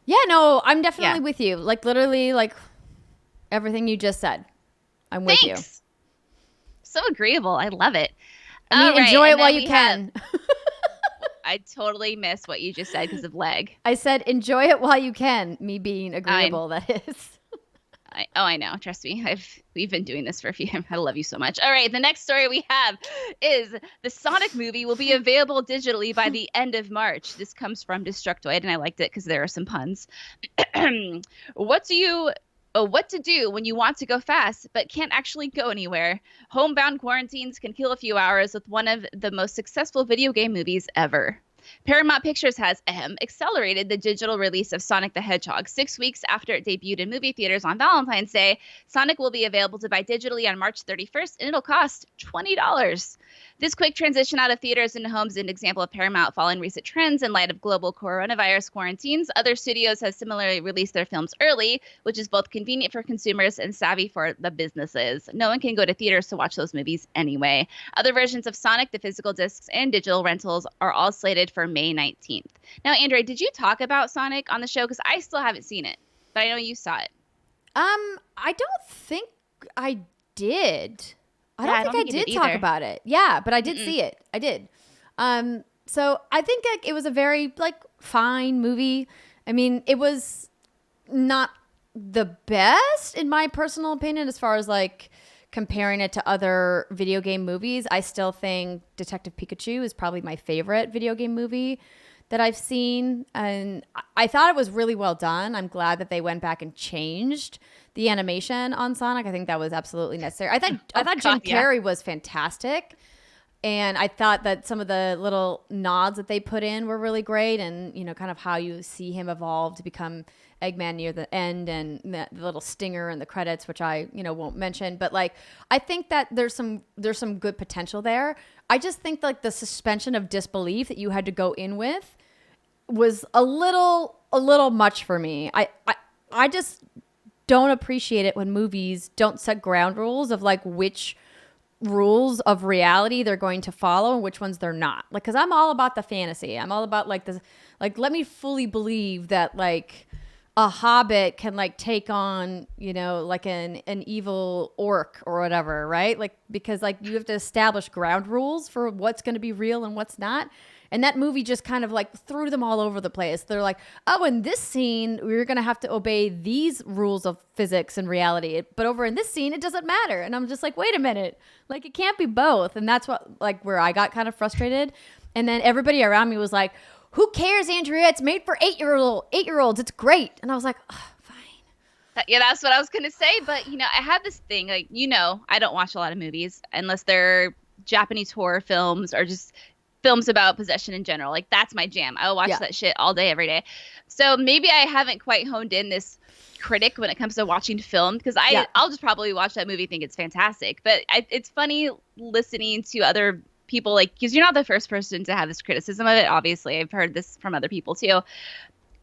Yeah, no, I'm definitely with you. Like literally like everything you just said. I'm with you. So agreeable. I love it. I mean, enjoy it while you can. I totally missed what you just said because of leg. I said enjoy it while you can. Me being agreeable, that is. I know. Trust me. We've been doing this for a few years. I love you so much. All right. The next story we have is the Sonic movie will be available digitally by the end of March. This comes from Destructoid, and I liked it because there are some puns. What to do when you want to go fast but can't actually go anywhere? Homebound quarantines can kill a few hours with one of the most successful video game movies ever. Paramount Pictures has accelerated the digital release of Sonic the Hedgehog. 6 weeks after it debuted in movie theaters on Valentine's Day, Sonic will be available to buy digitally on March 31st, and it'll cost $20. This quick transition out of theaters into homes is an example of Paramount following recent trends in light of global coronavirus quarantines. Other studios have similarly released their films early, which is both convenient for consumers and savvy for the businesses. No one can go to theaters to watch those movies anyway. Other versions of Sonic, the physical discs and digital rentals, are all slated for May 19th. Now, Andrea, did you talk about Sonic on the show? Because I still haven't seen it, but I know you saw it. I don't think I did. I don't think I did talk about it. Yeah, but I did see it. I did. So I think like it was a very like fine movie. I mean, it was not the best in my personal opinion as far as like comparing it to other video game movies. I still think Detective Pikachu is probably my favorite video game movie that I've seen, and I thought it was really well done. I'm glad that they went back and changed the animation on Sonic. I think that was absolutely necessary. I thought Jim Carrey was fantastic, and I thought that some of the little nods that they put in were really great, and you know, kind of how you see him evolve to become Eggman near the end, and the little stinger in the credits, which I won't mention, but like I think that there's some good potential there. I just think like the suspension of disbelief that you had to go in with was a little much for me. I just don't appreciate it when movies don't set ground rules of like which rules of reality they're going to follow and which ones they're not. Like, cause I'm all about the fantasy. I'm all about like this, like, let me fully believe that like a hobbit can like take on, like an evil orc or whatever, right? Like, because like you have to establish ground rules for what's going to be real and what's not. And that movie just kind of like threw them all over the place. They're like, oh, in this scene, we're going to have to obey these rules of physics and reality. But over in this scene, it doesn't matter. And I'm just like, wait a minute. Like, it can't be both. And that's what, like, where I got kind of frustrated. And then everybody around me was like, who cares, Andrea? It's made for 8-year-olds. It's great. And I was like, oh, fine. Yeah, that's what I was going to say. But, I have this thing, like, I don't watch a lot of movies unless they're Japanese horror films or just films about possession in general. Like, that's my jam. I'll watch that shit all day, every day. So maybe I haven't quite honed in this critic when it comes to watching film, because I'll just probably watch that movie, think it's fantastic. But it's funny listening to other people, like, because you're not the first person to have this criticism of it. Obviously, I've heard this from other people too.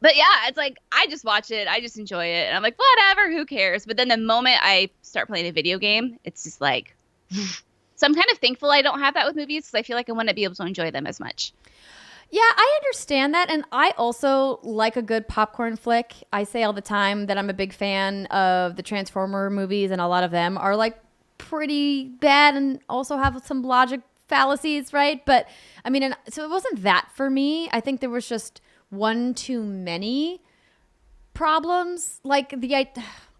But yeah, it's like, I just watch it. I just enjoy it. And I'm like, whatever, who cares? But then the moment I start playing a video game, it's just like... So I'm kind of thankful I don't have that with movies, because I feel like I wouldn't be able to enjoy them as much. Yeah, I understand that. And I also like a good popcorn flick. I say all the time that I'm a big fan of the Transformer movies, and a lot of them are like pretty bad and also have some logic fallacies, right? But I mean, so it wasn't that for me. I think there was just one too many problems. Like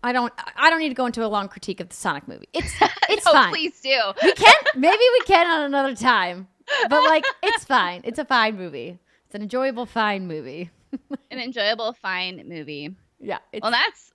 I don't need to go into a long critique of the Sonic movie. It's No, fine. please do. Maybe we can on another time. But like, it's fine. It's a fine movie. It's an enjoyable, fine movie. An enjoyable, fine movie. Yeah. Well, that's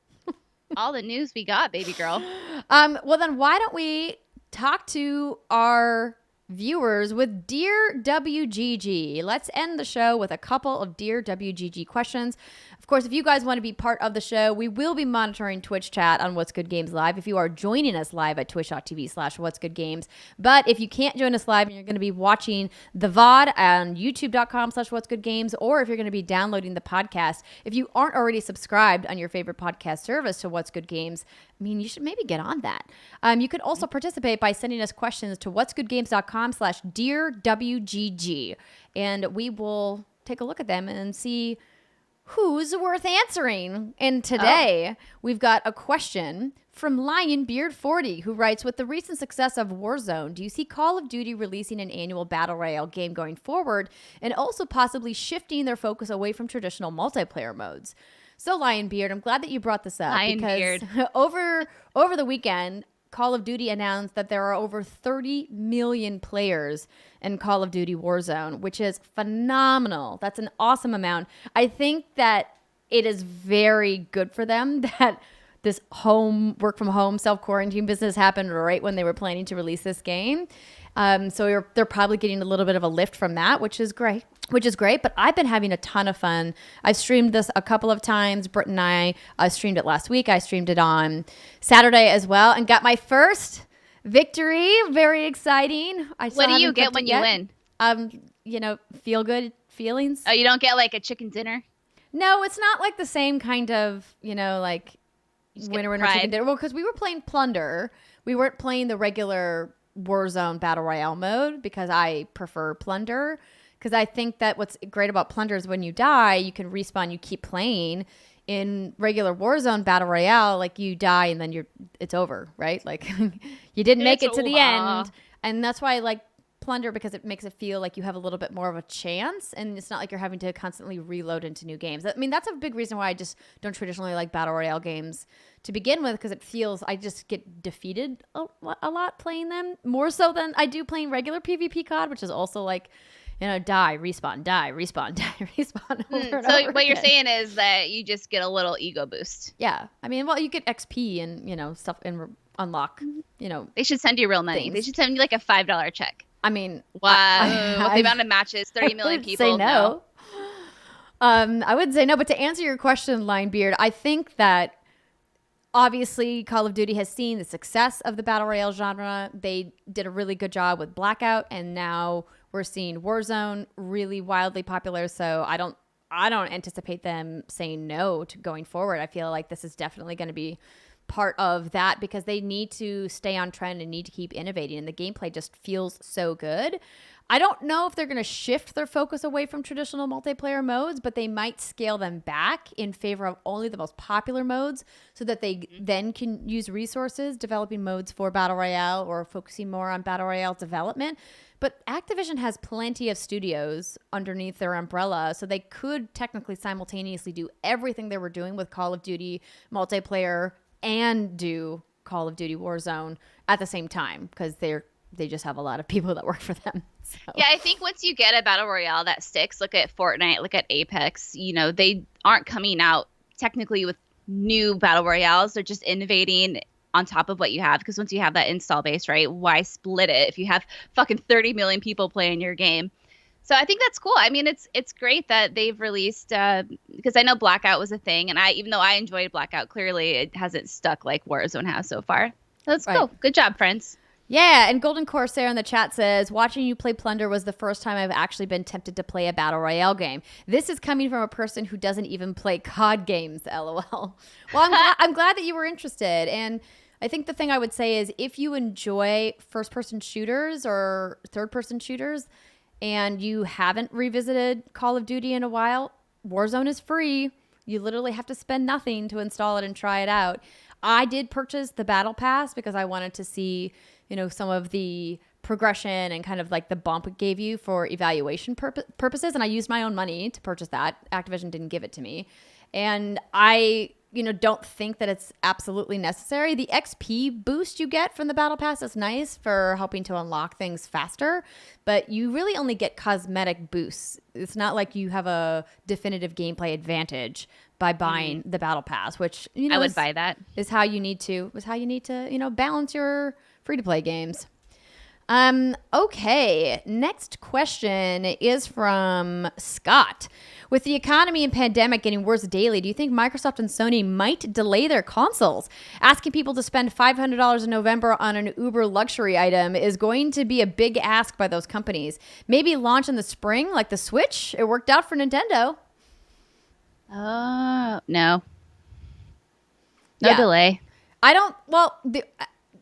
all the news we got, baby girl. Well, then why don't we talk to our viewers with Dear WGG. Let's end the show with a couple of Dear WGG questions. Of course, if you guys want to be part of the show, we will be monitoring Twitch chat on What's Good Games Live if you are joining us live at twitch.tv/What's Good Games. But if you can't join us live and you're going to be watching the VOD on youtube.com/What's Good Games, or if you're going to be downloading the podcast, if you aren't already subscribed on your favorite podcast service to What's Good Games, I mean, you should maybe get on that. You could also participate by sending us questions to whatsgoodgames.com/DearWGG, and we will take a look at them and see who's worth answering. And today we've got a question from Lionbeard40, who writes, with the recent success of Warzone, do you see Call of Duty releasing an annual Battle Royale game going forward and also possibly shifting their focus away from traditional multiplayer modes? So Lionbeard, I'm glad that you brought this up because over the weekend, Call of Duty announced that there are over 30 million players in Call of Duty Warzone, which is phenomenal. That's an awesome amount. I think that it is very good for them that this work from home, self-quarantine business happened right when they were planning to release this game. So they're probably getting a little bit of a lift from that, which is great. But I've been having a ton of fun. I've streamed this a couple of times. Britt and I streamed it last week. I streamed it on Saturday as well and got my first victory. Very exciting. What do you get when you win? Feel good feelings. Oh, you don't get like a chicken dinner? No, it's not like the same kind of, like winner chicken dinner. Well, because we were playing Plunder. We weren't playing the regular Warzone Battle Royale mode because I prefer Plunder. Because I think that what's great about Plunder is when you die, you can respawn, you keep playing. In regular Warzone Battle Royale, like you die and then it's over, right? Like you didn't make it to the end. And that's why I like Plunder, because it makes it feel like you have a little bit more of a chance and it's not like you're having to constantly reload into new games. I mean, that's a big reason why I just don't traditionally like Battle Royale games to begin with, because it feels I just get defeated a lot playing them, more so than I do playing regular PvP COD, which is also like, die, respawn, die, respawn, die, respawn. So what you're saying is that you just get a little ego boost. Yeah. I mean, well, you get XP and, stuff and unlock, They should send you real money. Things. They should send you like a $5 check. I mean. Wow. With the amount of matches, 30 million people. Say no. I would say no. But to answer your question, Linebeard, I think that obviously Call of Duty has seen the success of the Battle Royale genre. They did a really good job with Blackout, and now we're seeing Warzone really wildly popular, so I don't anticipate them saying no to going forward. I feel like this is definitely going to be part of that because they need to stay on trend and need to keep innovating, and the gameplay just feels so good. I don't know if they're going to shift their focus away from traditional multiplayer modes, but they might scale them back in favor of only the most popular modes so that they then can use resources developing modes for Battle Royale or focusing more on Battle Royale development. But Activision has plenty of studios underneath their umbrella, so they could technically simultaneously do everything they were doing with Call of Duty multiplayer and do Call of Duty Warzone at the same time because they just have a lot of people that work for them. So. Yeah, I think once you get a Battle Royale that sticks, look at Fortnite, look at Apex, they aren't coming out technically with new Battle Royales. They're just innovating on top of what you have, because once you have that install base, right, why split it if you have fucking 30 million people playing your game? So I think that's cool. I mean, it's great that they've released, because I know Blackout was a thing, and even though I enjoyed Blackout, clearly it hasn't stuck like Warzone has so far. So that's cool. Good job, friends. Yeah, and Golden Corsair in the chat says, watching you play Plunder was the first time I've actually been tempted to play a Battle Royale game. This is coming from a person who doesn't even play COD games, LOL. Well, I'm glad that you were interested. And I think the thing I would say is if you enjoy first-person shooters or third-person shooters and you haven't revisited Call of Duty in a while, Warzone is free. You literally have to spend nothing to install it and try it out. I did purchase the Battle Pass because I wanted to see some of the progression and kind of like the bump it gave you for evaluation purposes. And I used my own money to purchase that. Activision didn't give it to me. And I don't think that it's absolutely necessary. The XP boost you get from the battle pass is nice for helping to unlock things faster, but you really only get cosmetic boosts. It's not like you have a definitive gameplay advantage by buying the battle pass, which I would buy that. Is how you need to balance your free-to-play games. Okay, next question is from Scott. With the economy and pandemic getting worse daily, do you think Microsoft and Sony might delay their consoles? Asking people to spend $500 in November on an uber luxury item is going to be a big ask by those companies. Maybe launch in the spring like the Switch. It worked out for Nintendo. No. No delay.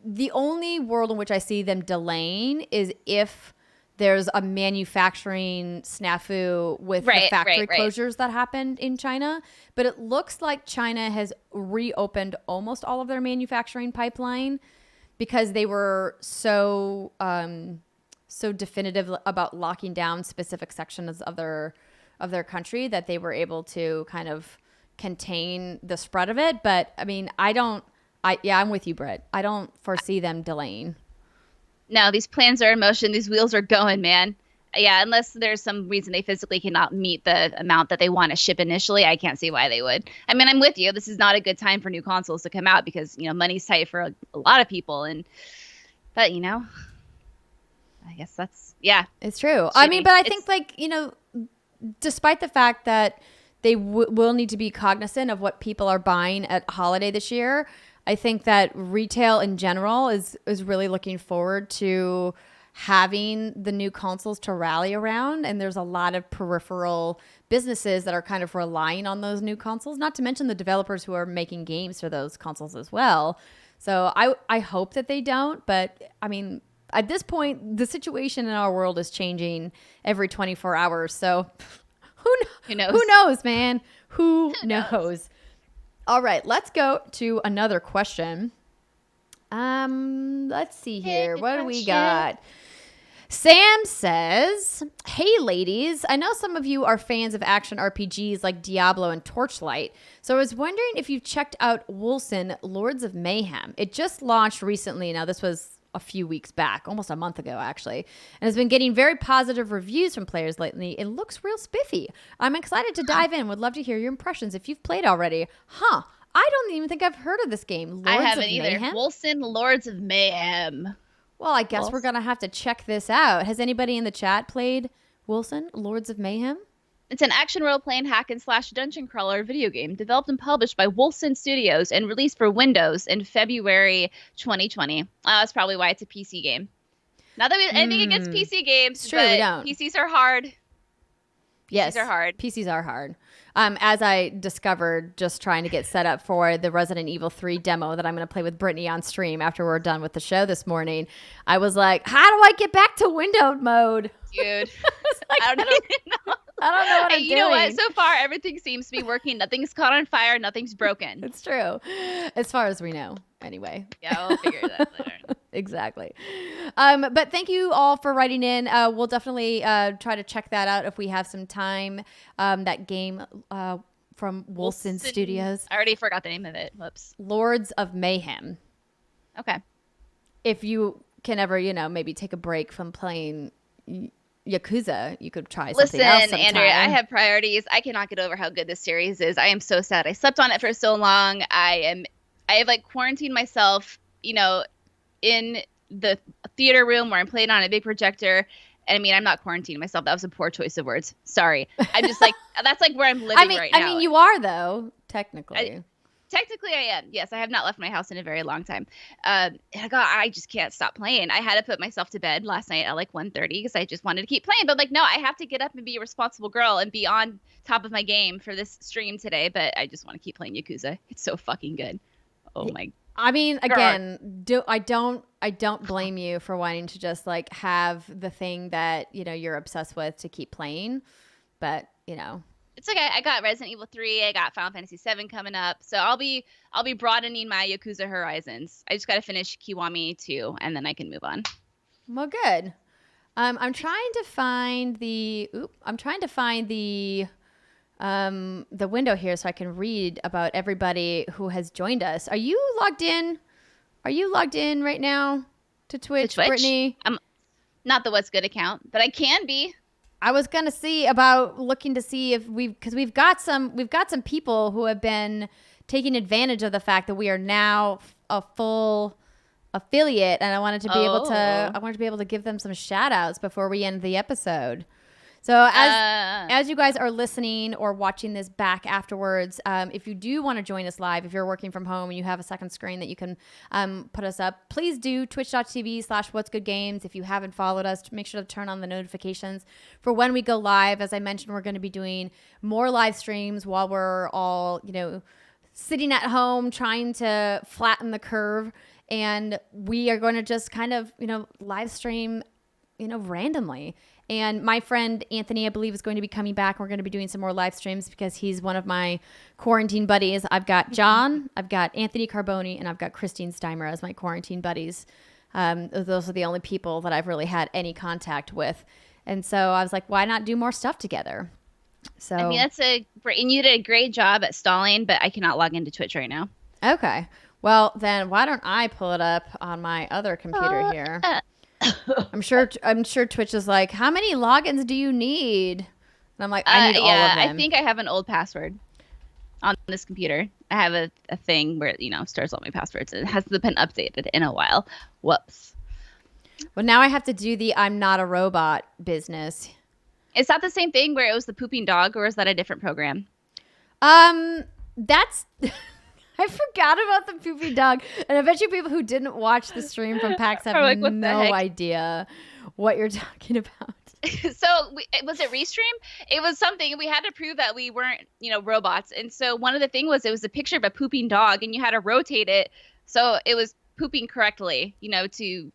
The only world in which I see them delaying is if there's a manufacturing snafu with the factory closures that happened in China. But it looks like China has reopened almost all of their manufacturing pipeline because they were so definitive about locking down specific sections of their country that they were able to kind of contain the spread of it. But I mean, I'm with you, Britt. I don't foresee them delaying. No, these plans are in motion. These wheels are going, man. Yeah, unless there's some reason they physically cannot meet the amount that they want to ship initially, I can't see why they would. I mean, I'm with you. This is not a good time for new consoles to come out because, money's tight for a lot of people. But, I guess that's, yeah. It's true. I mean, but I think despite the fact that they will need to be cognizant of what people are buying at holiday this year, I think that retail in general is really looking forward to having the new consoles to rally around. And there's a lot of peripheral businesses that are kind of relying on those new consoles, not to mention the developers who are making games for those consoles as well. So I hope that they don't. But I mean, at this point, the situation in our world is changing every 24 hours. So who knows? Who knows, man? Who knows? All right, let's go to another question. Let's see here. What do we got? Sam says, hey, ladies, I know some of you are fans of action RPGs like Diablo and Torchlight, so I was wondering if you've checked out Wolcen Lords of Mayhem. It just launched recently. Now, this was a few weeks back, almost a month ago, actually, and has been getting very positive reviews from players lately. It looks real spiffy. I'm excited to dive in. Would love to hear your impressions if you've played already. I don't even think I've heard of this game. I haven't either. Wolcen Lords of Mayhem. Well, I guess we're going to have to check this out. Has anybody in the chat played Wolcen Lords of Mayhem? It's an action role-playing hack-and-slash dungeon crawler video game developed and published by Wolcen Studios and released for Windows in February 2020. That's probably why it's a PC game. Not that we have anything against PC games, it's true, we don't. PCs are hard. Yes, PCs are hard. PCs are hard. As I discovered just trying to get set up for the Resident Evil 3 demo that I'm going to play with Brittany on stream after we're done with the show this morning, I was like, how do I get back to windowed mode? Dude, I don't know. I don't know what I'm doing. You know what? So far, everything seems to be working. Nothing's caught on fire. Nothing's broken. It's true. As far as we know, anyway. Yeah, we'll figure that later. Exactly. But thank you all for writing in. We'll definitely try to check that out if we have some time. That game from Wolcen Studios. I already forgot the name of it. Whoops. Lords of Mayhem. Okay. If you can ever, maybe take a break from playing Yakuza, you could try something else sometime. Listen, Andrea, I have priorities. I cannot get over how good this series is. I am so sad. I slept on it for so long. I have quarantined myself, in the theater room where I'm playing on a big projector. And I mean, I'm not quarantining myself. That was a poor choice of words. Sorry. I'm just that's where I'm living right now. I mean, you are though, technically. Technically, I am. Yes, I have not left my house in a very long time. I just can't stop playing. I had to put myself to bed last night at 1:30 because I just wanted to keep playing. But no, I have to get up and be a responsible girl and be on top of my game for this stream today. But I just want to keep playing Yakuza. It's so fucking good. Oh my. I mean, again, I don't blame you for wanting to just have the thing that you're obsessed with to keep playing, but it's okay. I got Resident Evil 3. I got Final Fantasy 7 coming up. So I'll be broadening my Yakuza horizons. I just got to finish Kiwami 2 and then I can move on. Well, good. I'm trying to find the the window here so I can read about everybody who has joined us. Are you logged in? Are you logged in right now to Twitch, Brittany? I'm not the What's Good account, but I can be. I was gonna see about looking to see if because we've got some people who have been taking advantage of the fact that we are now a full affiliate, and I wanted to be able to give them some shout outs before we end the episode. So as you guys are listening or watching this back afterwards, if you do want to join us live, if you're working from home and you have a second screen that you can put us up, please do twitch.tv/whatsgoodgames. If you haven't followed us, make sure to turn on the notifications for when we go live. As I mentioned, we're going to be doing more live streams while we're all, sitting at home trying to flatten the curve. And we are going to just kind of, live stream, randomly. And my friend Anthony, I believe, is going to be coming back. We're going to be doing some more live streams because he's one of my quarantine buddies. I've got John, I've got Anthony Carboni, and I've got Christine Steimer as my quarantine buddies. Those are the only people that I've really had any contact with. And so I was like, why not do more stuff together? So I mean, and you did a great job at stalling, but I cannot log into Twitch right now. Okay. Well, then why don't I pull it up on my other computer here? I'm sure Twitch is like, how many logins do you need? And I'm like, I need all of them. I think I have an old password on this computer. I have a thing where, stores all my passwords. It hasn't been updated in a while. Whoops. Well, now I have to do the I'm not a robot business. Is that the same thing where it was the pooping dog, or is that a different program? That's... I forgot about the poopy dog. And I bet you people who didn't watch the stream from PAX have like, no idea what you're talking about. So was it Restream? It was something. We had to prove that we weren't, robots. And so one of the things was it was a picture of a pooping dog, and you had to rotate it so it was pooping correctly, to,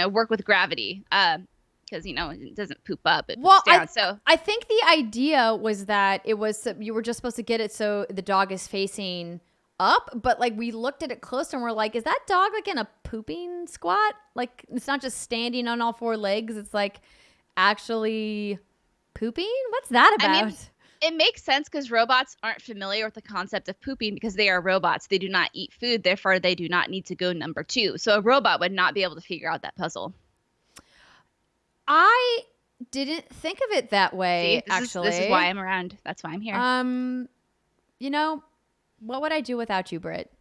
work with gravity. Because, it doesn't poop up. It poops down. I think the idea was that you were just supposed to get it so the dog is facing up, but we looked at it close and we're like, is that dog in a pooping squat? It's not just standing on all four legs, it's actually pooping? What's that about? I mean, it makes sense because robots aren't familiar with the concept of pooping because they are robots. They do not eat food, therefore they do not need to go number 2. So a robot would not be able to figure out that puzzle. I didn't think of it that way. See, this is why I'm around. That's why I'm here. What would I do without you, Britt?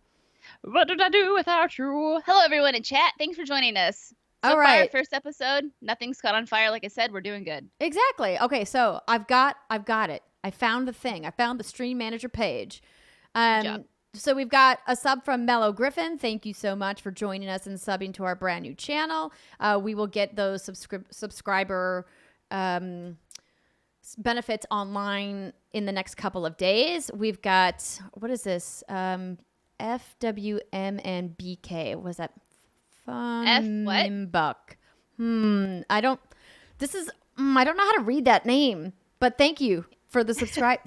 What did I do without you? Hello, everyone in chat. Thanks for joining us. All right. First episode. Nothing's caught on fire. Like I said, we're doing good. Exactly. Okay, so I've got it. I found the thing. I found the stream manager page. Good job. So we've got a sub from Mellow Griffin. Thank you so much for joining us and subbing to our brand new channel. We will get those subscriber benefits online in the next couple of days. We've got, what is this? FWMNBK. Was that fun? F what? Buck. I don't know how to read that name, but thank you for the subscriber.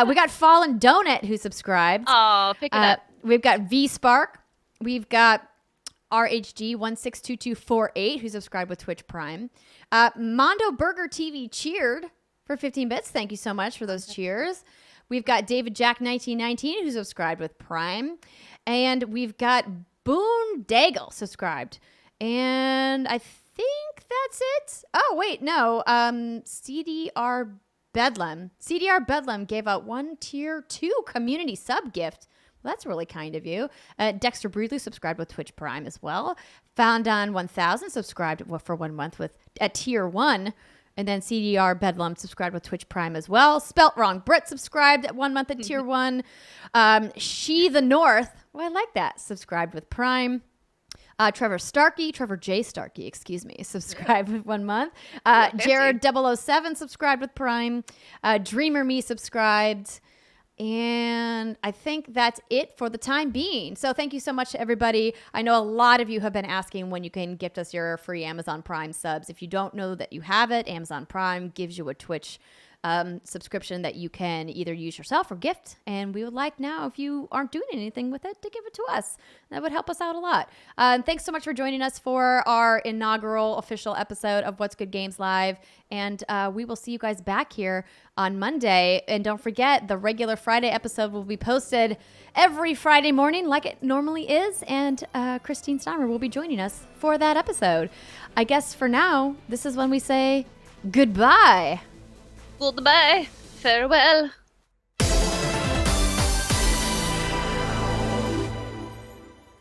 We got Fallen Donut who subscribed. Oh, pick it up. We've got V Spark. We've got RHG162248 who subscribed with Twitch Prime. Mondo Burger TV cheered for 15 bits. Thank you so much for those cheers. We've got David Jack 1919 who subscribed with Prime. And we've got Boone Daigle subscribed. And I think that's it. Oh, wait, no. CDR Bedlam. CDR Bedlam gave out 1 tier 2 community sub gift. Well, that's really kind of you. Dexter Breedley subscribed with Twitch Prime as well. Found on 1000 subscribed for 1 month at tier 1. And then CDR Bedlam subscribed with Twitch Prime as well. Spelt wrong. Brett subscribed at 1 month at tier 1. She the North. Well, I like that. Subscribed with Prime. Trevor J. Starkey, subscribed with 1 month. Jared 007 subscribed with Prime. Dreamer Me subscribed. And I think that's it for the time being. So thank you so much to everybody. I know a lot of you have been asking when you can gift us your free Amazon Prime subs. If you don't know that you have it, Amazon Prime gives you a Twitch subscription that you can either use yourself or gift. And we would like now, if you aren't doing anything with it, to give it to us. That would help us out a lot. Thanks so much for joining us for our inaugural official episode of What's Good Games Live. And we will see you guys back here on Monday. And don't forget, the regular Friday episode will be posted every Friday morning like it normally is. And Christine Steimer will be joining us for that episode. I guess for now, this is when we say goodbye. Goodbye. Farewell.